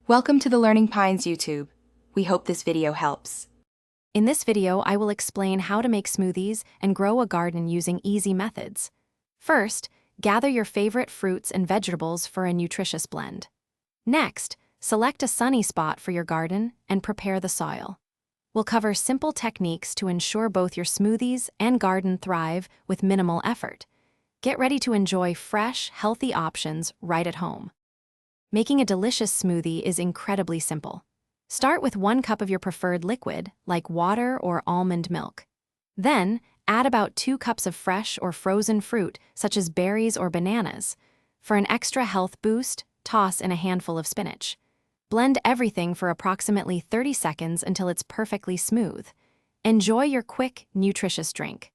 Welcome to the Learning Pines YouTube. We hope this video helps. In this video, I will explain how to make smoothies and grow a garden using easy methods. First, gather your favorite fruits and vegetables for a nutritious blend. Next, select a sunny spot for your garden and prepare the soil. We'll cover simple techniques to ensure both your smoothies and garden thrive with minimal effort. Get ready to enjoy fresh, healthy options right at home. Making a delicious smoothie is incredibly simple. Start with 1 cup of your preferred liquid, like water or almond milk. Then, add about 2 cups of fresh or frozen fruit, such as berries or bananas. For an extra health boost, toss in a handful of spinach. Blend everything for approximately 30 seconds until it's perfectly smooth. Enjoy your quick, nutritious drink.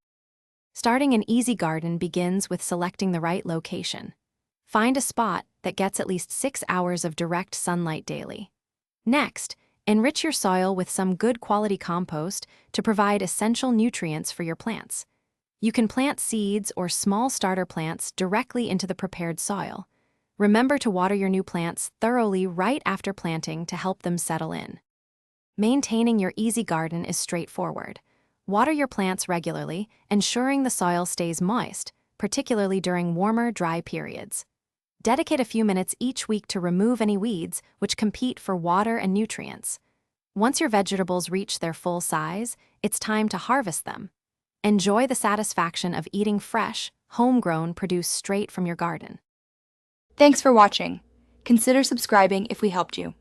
Starting an easy garden begins with selecting the right location. Find a spot that gets at least 6 hours of direct sunlight daily. Next, enrich your soil with some good quality compost to provide essential nutrients for your plants. You can plant seeds or small starter plants directly into the prepared soil. Remember to water your new plants thoroughly right after planting to help them settle in. Maintaining your easy garden is straightforward. Water your plants regularly, ensuring the soil stays moist, particularly during warmer, dry periods. Dedicate a few minutes each week to remove any weeds which compete for water and nutrients. Once your vegetables reach their full size, it's time to harvest them. Enjoy the satisfaction of eating fresh, homegrown produce straight from your garden. Thanks for watching. Consider subscribing if we helped you.